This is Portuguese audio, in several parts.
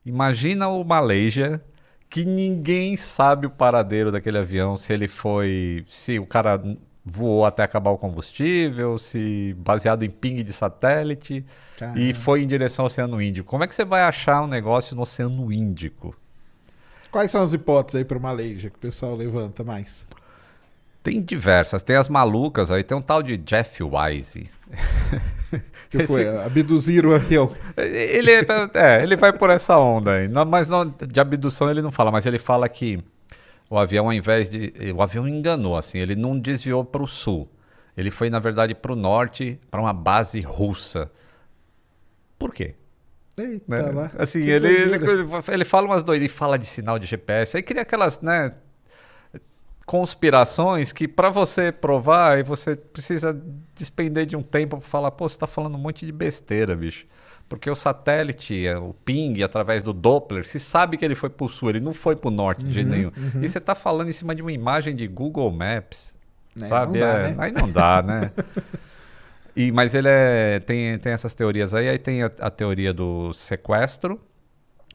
Imagina o Malaysia, que ninguém sabe o paradeiro daquele avião, se o cara voou até acabar o combustível, se baseado em ping de satélite e Caramba. foi em direção ao Oceano Índico. Como é que você vai achar um negócio no Oceano Índico? Quais são as hipóteses aí para Malaysia que o pessoal levanta mais? Tem diversas, tem as malucas, aí tem um tal de Jeff Wise. Que foi Esse, abduzir o avião. ele vai por essa onda aí. Mas não, de abdução ele não fala, mas ele fala que o avião, ao invés de. O avião enganou, assim, ele não desviou para o sul. Ele foi, na verdade, para o norte, para uma base russa. Por quê? Né? Eita lá, Assim, que doideira. ele fala umas doidas, ele fala de sinal de GPS, aí cria aquelas, né, conspirações que para você provar, aí você precisa despender de um tempo para falar, pô, você tá falando um monte de besteira, bicho. Porque o satélite, o ping, através do Doppler, se sabe que ele foi pro sul, ele não foi pro norte de jeito Uhum, nenhum. E uhum. você tá falando em cima de uma imagem de Google Maps, É, não sabe? dá, né? Aí não dá, né? Mas tem essas teorias aí tem a teoria do sequestro,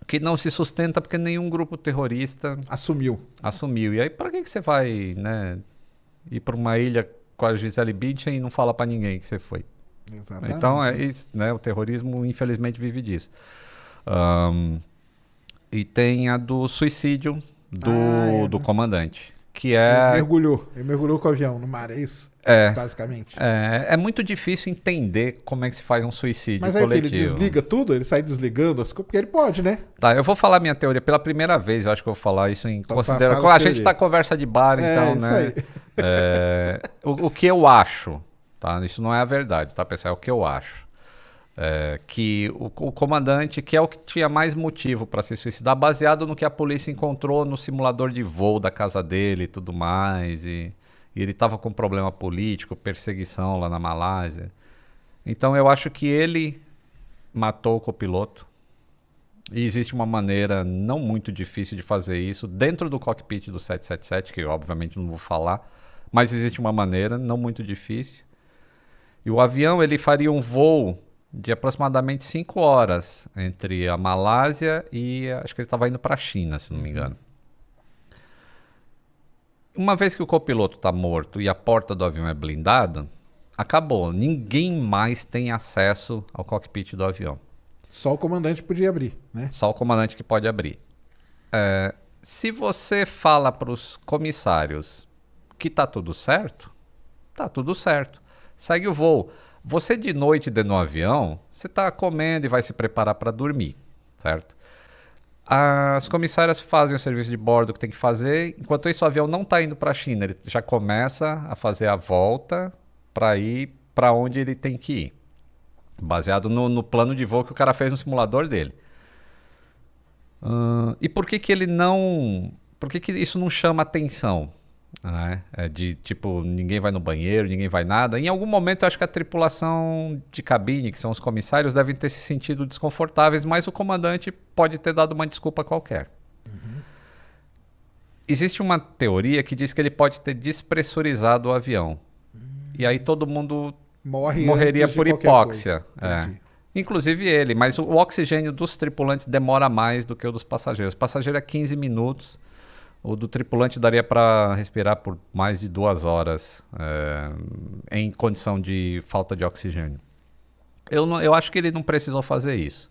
que não se sustenta porque nenhum grupo terrorista Assumiu. assumiu. E aí, para que você vai, né, ir para uma ilha com a Gisele Bündchen e não fala para ninguém que você foi? Então, Exatamente. né, o terrorismo, infelizmente, vive disso. Ahn, e tem a do suicídio Ah, do né? comandante, que Ele é, mergulhou. Ele mergulhou com o avião no mar, é isso? é, Basicamente. é muito difícil entender como é que se faz um suicídio Mas aí o que? Ele coletivo. desliga tudo? Ele sai desligando as coisas? Porque ele pode, né? Tá, eu vou falar minha teoria pela primeira vez, eu acho que eu vou falar isso em Então consideração. fala a A gente tá teoria. conversa de bar, É, então, isso aí. né? O que eu acho, tá? Isso não é a verdade, tá, pessoal? É o que eu acho. Que o comandante, que é o que tinha mais motivo para se suicidar, baseado no que a polícia encontrou no simulador de voo da casa dele e tudo mais, e ele estava com problema político, perseguição lá na Malásia. Então eu acho que ele matou o copiloto. E existe uma maneira não muito difícil de fazer isso dentro do cockpit do 777, que eu obviamente não vou falar, mas existe uma maneira não muito difícil. E o avião ele faria um voo de aproximadamente 5 horas entre a Malásia e acho que ele estava indo para a China, se não me Uhum. engano. Uma vez que o copiloto está morto e a porta do avião é blindada, acabou. Ninguém mais tem acesso ao cockpit do avião. Só o comandante podia abrir, né? Só o comandante que pode abrir. Se você fala para os comissários que tá tudo certo. Segue o voo. Você de noite dentro do avião, você está comendo e vai se preparar para dormir, certo? As comissárias fazem o serviço de bordo que tem que fazer. Enquanto isso, o avião não está indo para a China. Ele já começa a fazer a volta para ir para onde ele tem que ir. Baseado no plano de voo que o cara fez no simulador dele. E por que que ele não... Por que que isso não chama atenção? Né? É de tipo, ninguém vai no banheiro, ninguém vai nada. Em algum momento, eu acho que a tripulação de cabine, que são os comissários, devem ter se sentido desconfortáveis, mas o comandante pode ter dado uma desculpa qualquer. Uhum. Existe uma teoria que diz que ele pode ter despressurizado o avião. E aí todo mundo Morre morreria antes de por qualquer coisa. hipóxia. É. Entendi. Inclusive ele, mas o oxigênio dos tripulantes demora mais do que o dos passageiros. O passageiro é 15 minutos, o do tripulante daria para respirar por mais de 2 horas em condição de falta de oxigênio. Eu acho que ele não precisou fazer isso.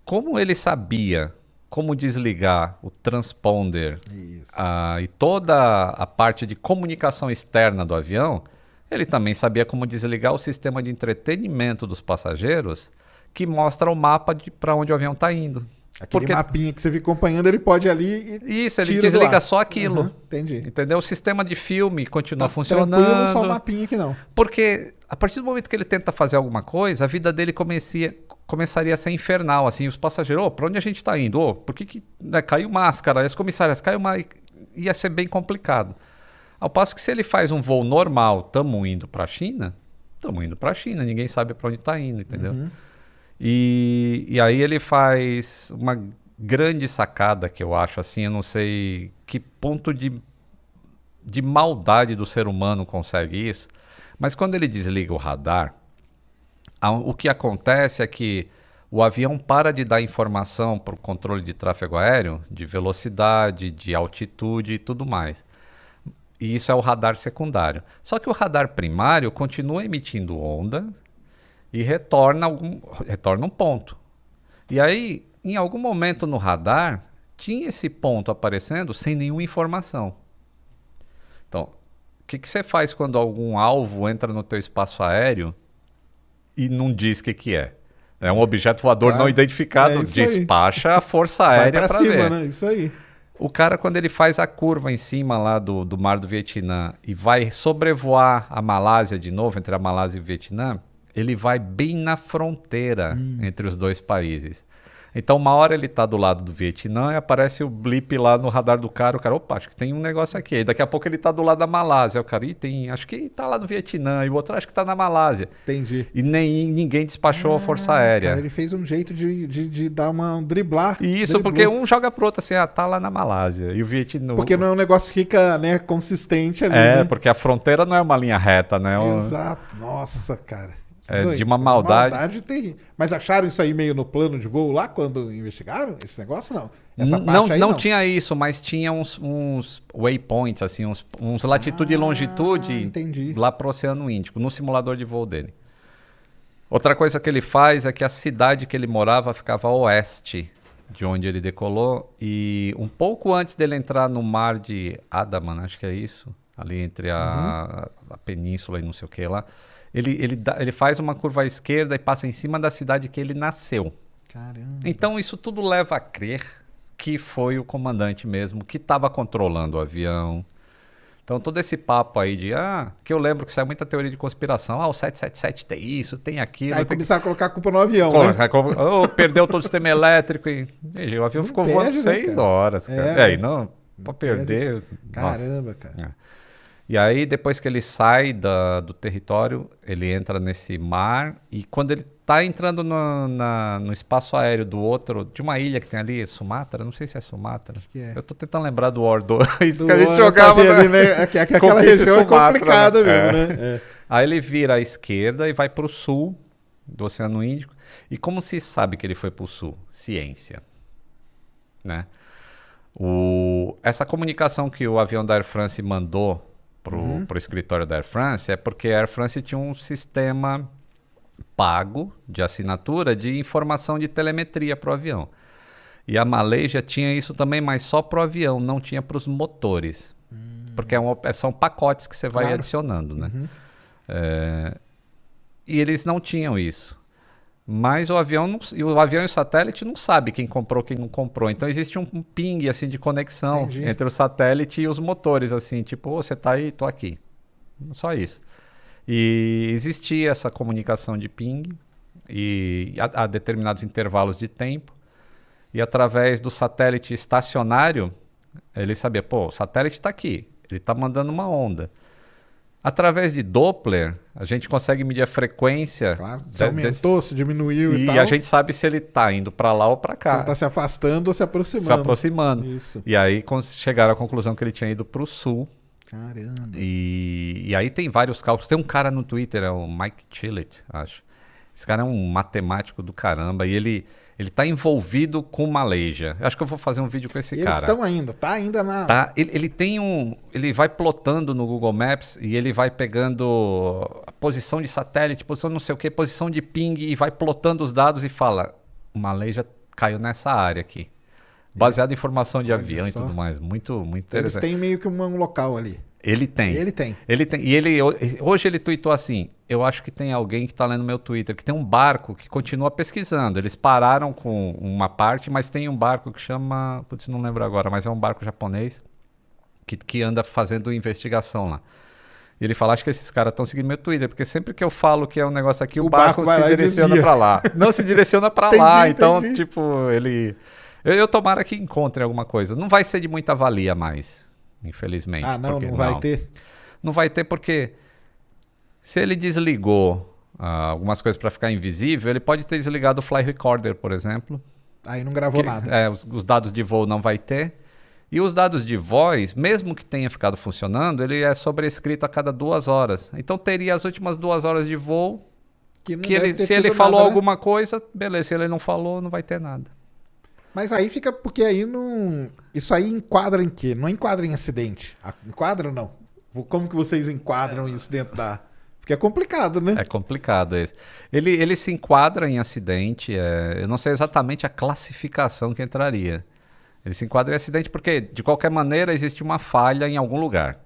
Como ele sabia como desligar o transponder Isso. e toda a parte de comunicação externa do avião, ele também sabia como desligar o sistema de entretenimento dos passageiros, que mostra o mapa para onde o avião está indo. Aquele Porque mapinha que você fica acompanhando, ele pode ir ali e isso, ele tira do desliga ar. só aquilo. Aham, entendi. Entendeu? O sistema de filme continua Tá tranquilo, só o funcionando. mapinha que não. Porque a partir do momento que ele tenta fazer alguma coisa, a vida dele começaria a ser infernal. Assim, os passageiros, para onde a gente está indo? Por que né, caiu máscara? As comissárias, caiu uma. Ia ser bem complicado. Ao passo que se ele faz um voo normal, estamos indo para a China, ninguém sabe para onde está indo, entendeu? Uhum. E aí ele faz uma grande sacada que eu acho assim, eu não sei que ponto de maldade do ser humano consegue isso, mas quando ele desliga o radar, o que acontece é que o avião para de dar informação para o controle de tráfego aéreo, de velocidade, de altitude e tudo mais. E isso é o radar secundário. Só que o radar primário continua emitindo onda e retorna um ponto. E aí, em algum momento no radar, tinha esse ponto aparecendo sem nenhuma informação. Então, o que você faz quando algum alvo entra no teu espaço aéreo e não diz o que é? É um objeto voador não identificado, despacha a força aérea para ver. Né? Isso aí. O cara, quando ele faz a curva em cima lá do Mar do Vietnã e vai sobrevoar a Malásia de novo, entre a Malásia e o Vietnã, ele vai bem na fronteira entre os dois países. Então, uma hora ele está do lado do Vietnã e aparece o blip lá no radar do cara. O cara, opa, acho que tem um negócio aqui. E daqui a pouco ele está do lado da Malásia. O cara, acho que está lá no Vietnã. E o outro, acho que está na Malásia. Entendi. E ninguém despachou a Força Aérea. Cara, ele fez um jeito de dar um driblar. Isso, porque um joga pro outro assim, tá lá na Malásia. E o Vietnã... Porque não é um negócio que fica, né, consistente ali, né? Porque a fronteira não é uma linha reta, né? Exato. Nossa, cara. De uma maldade. Mas acharam isso aí meio no plano de voo lá quando investigaram esse negócio? Não. Essa parte aí não tinha isso, mas tinha uns waypoints, assim, uns latitude e longitude entendi. Lá pro Oceano Índico, no simulador de voo dele. Outra coisa que ele faz é que a cidade que ele morava ficava a oeste de onde ele decolou. E um pouco antes dele entrar no mar de Andaman, acho que é isso, ali entre a península e não sei o que lá. Ele faz uma curva à esquerda e passa em cima da cidade que ele nasceu. Caramba. Então isso tudo leva a crer que foi o comandante mesmo que estava controlando o avião. Então todo esse papo aí que eu lembro que saiu muita teoria de conspiração. O 777 tem isso, tem aquilo. Aí começaram a colocar a culpa no avião, né? Perdeu todo o sistema elétrico. E o avião ficou voando 6 horas. Cara. Aí não, para perder... Caramba, cara. E aí, depois que ele sai do território, ele entra nesse mar. E quando ele está entrando no espaço aéreo de uma ilha que tem ali, Sumatra, não sei se é Sumatra. Eu estou tentando lembrar do War 2 que a gente jogava. Ali, né? Aquela região é complicada mesmo, né? Aí ele vira à esquerda e vai para o sul do Oceano Índico. E como se sabe que ele foi para o sul? Ciência. Né? Essa comunicação que o avião da Air France mandou pro escritório da Air France é porque a Air France tinha um sistema pago de assinatura de informação de telemetria para o avião. E a Malaysia tinha isso também, mas só para o avião, não tinha para os motores. Porque são pacotes que você vai adicionando, né? E eles não tinham isso. Mas o avião e o satélite não sabe quem comprou, quem não comprou. Então existe um ping assim de conexão entre o satélite e os motores, assim, tipo, você tá aí, tô aqui. Só isso. E existia essa comunicação de ping e a determinados intervalos de tempo. E através do satélite estacionário, ele sabia, o satélite está aqui, ele está mandando uma onda. Através de Doppler, a gente consegue medir a frequência. Claro, se aumentou, se diminuiu e tal. E a gente sabe se ele está indo para lá ou para cá. Se ele está se afastando ou se aproximando. Se aproximando. Isso. E aí chegaram à conclusão que ele tinha ido para o sul. Caramba. E aí tem vários cálculos. Tem um cara no Twitter, é o Mike Chillett, acho. Esse cara é um matemático do caramba e ele está envolvido com Malaysia. Eu acho que eu vou fazer um vídeo com esse cara. Eles estão ainda, tá ainda na... Tá, ele vai plotando no Google Maps e ele vai pegando a posição de satélite, posição não sei o que, posição de ping e vai plotando os dados e fala, o Malaysia caiu nessa área aqui. Baseado em informação de avião e tudo mais. Muito, muito interessante. Eles têm meio que um local ali. Ele tem. E hoje ele tweetou assim, eu acho que tem alguém que está lendo meu Twitter, que tem um barco que continua pesquisando. Eles pararam com uma parte, mas tem um barco que chama... Putz, não lembro agora, mas é um barco japonês que anda fazendo investigação lá. E ele fala, acho que esses caras estão seguindo meu Twitter, porque sempre que eu falo que é um negócio aqui, o barco se direciona para lá. Não, se direciona para lá. Então, tipo, ele... Eu tomara que encontre alguma coisa. Não vai ser de muita valia mais, infelizmente. Não vai ter? Não vai ter porque se ele desligou algumas coisas para ficar invisível, ele pode ter desligado o Fly Recorder, por exemplo. Aí não gravou nada. Os dados de voo não vai ter. E os dados de voz, mesmo que tenha ficado funcionando, ele é sobrescrito a cada 2 horas. Então teria as últimas 2 horas de voo que não Que deve ele, ter se ele tido falou nada, né? alguma coisa, beleza. Se ele não falou, não vai ter nada. Mas aí fica, porque aí não... Isso aí enquadra em quê? Não enquadra em acidente. Enquadra ou não? Como que vocês enquadram isso dentro da... Porque é complicado, né? É complicado esse. Ele se enquadra em acidente. Eu não sei exatamente a classificação que entraria. Ele se enquadra em acidente porque, de qualquer maneira, existe uma falha em algum lugar.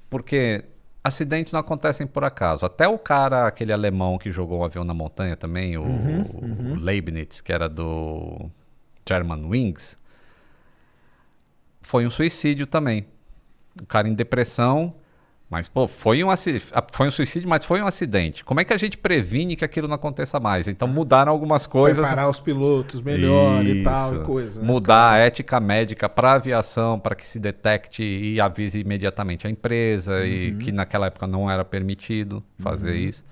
Porque acidentes não acontecem por acaso. Até o cara, aquele alemão que jogou um avião na montanha também, o Leibniz, que era do Germanwings, foi um suicídio também. O cara em depressão, mas pô, foi um suicídio, mas foi um acidente. Como é que a gente previne que aquilo não aconteça mais? Então mudaram algumas coisas. Preparar os pilotos melhor e tal, e Isso. coisa. Né? Mudar a ética médica para a aviação, para que se detecte e avise imediatamente a empresa, e que naquela época não era permitido fazer isso.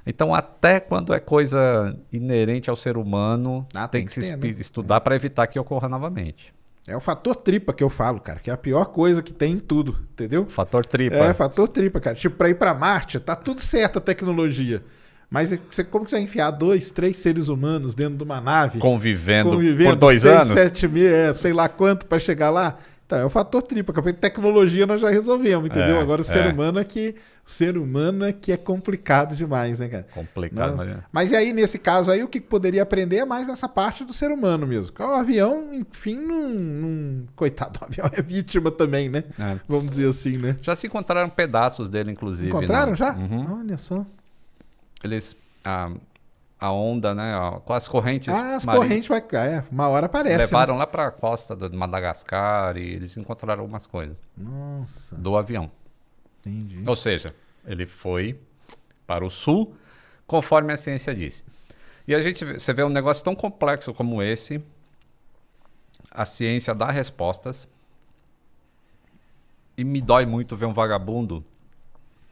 Então, até quando é coisa inerente ao ser humano, tem que se ter, né? estudar para evitar que ocorra novamente. É o fator tripa que eu falo, cara, que é a pior coisa que tem em tudo, entendeu? Fator tripa. É, fator tripa, cara. Tipo, pra ir pra Marte, tá tudo certo a tecnologia. Mas como que você vai enfiar 2, 3 seres humanos dentro de uma nave? Convivendo por 2 anos? 7 mil, sei lá quanto pra chegar lá? Então, é o fator tripa. Que a tecnologia nós já resolvemos, entendeu? Agora o ser humano é que é complicado demais, né, cara? Complicado. Mas e aí, nesse caso aí, o que poderia aprender é mais nessa parte do ser humano mesmo. O avião, enfim, coitado, o avião é vítima também, né? Vamos dizer assim, né? Já se encontraram pedaços dele, inclusive. Encontraram já? Uhum. Olha só. Eles... A onda, né? Com as correntes as marinhas. Correntes vai cair. Uma hora aparece. Levaram né? lá para a costa de Madagascar e eles encontraram algumas coisas. Nossa. Do avião. Entendi. Ou seja, ele foi para o sul, conforme a ciência disse. E você vê um negócio tão complexo como esse, a ciência dá respostas, e me dói muito ver um vagabundo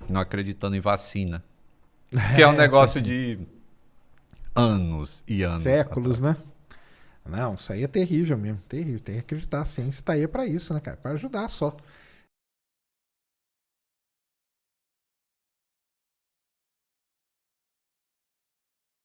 não acreditando em vacina. Que é um negócio de anos e anos. Séculos, né? Não, isso aí é terrível mesmo. Terrível. Tem que acreditar. A ciência tá aí pra isso, né, cara? Pra ajudar só.